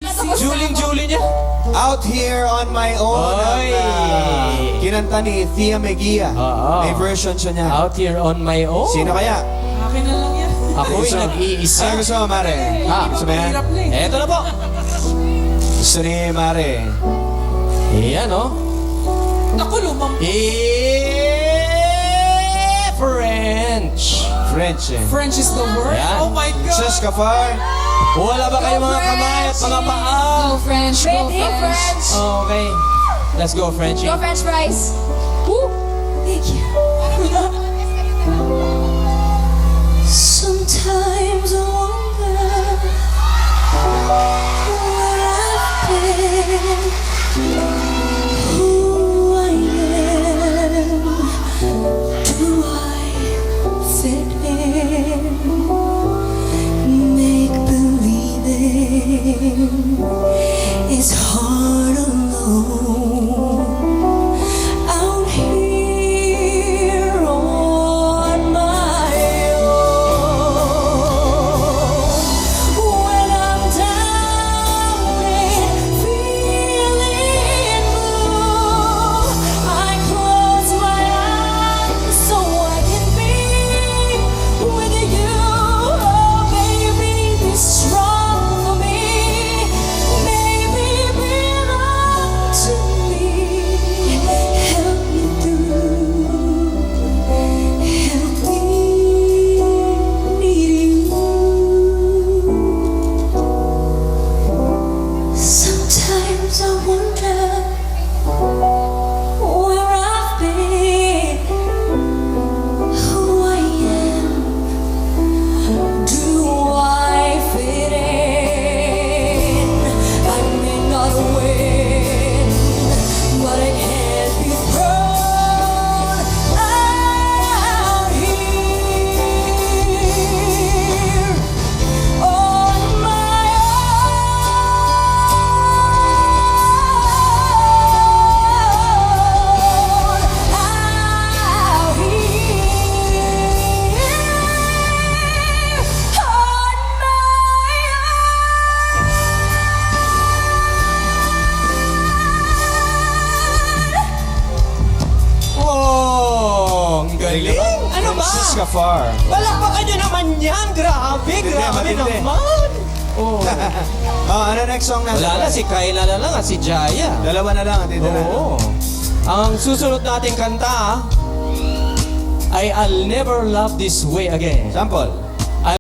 Juling-juling niya. Out Here on My Own. Oy. Kinanta ni Thea Megia. Oo. May version siya niya. Out Here on My Own. Sino kaya? Akin na lang yan. Ako'y Gusto- nag-iisa. Ano gusto mo, Mare? Gusto mo yan? Hirap na eh. Eto na po. Gusto ni Mare. Iyan, oh. Ako lumang. French. French eh. French is the word? Ayan. Oh my God. Sus Kafar. Wala ba kayong mga kamay at mga paa? Go French, go Ready, French. French? Okay. Let's go, Frenchie. Go French fries. Woo! Thank you. Sometimes I wonder where I've been, who I am. Do I fit in? Make believing is hard alone. Out here on my own. When I'm down and feeling blue, I close my eyes so I can be with you. Oh, baby, be strong for me. Maybe belong to me. Help me through. Help me need you. Sometimes I wonder where I've been, who I am. Do I fit in? I may not win, but I can't be thrown out here on my own. Out here on Oh, ang galing. Ano ba? Sus Kafar. Palakpakan nyo naman yan. Grabe, grabe matindi. naman. Oh. Oh, ano next song natin? Wala na, si Kayla na lang at si Jaya. Dalawa na lang, atid na. Oo. Ang susunod nating kanta ay I'll Never Love This Way Again. Sample.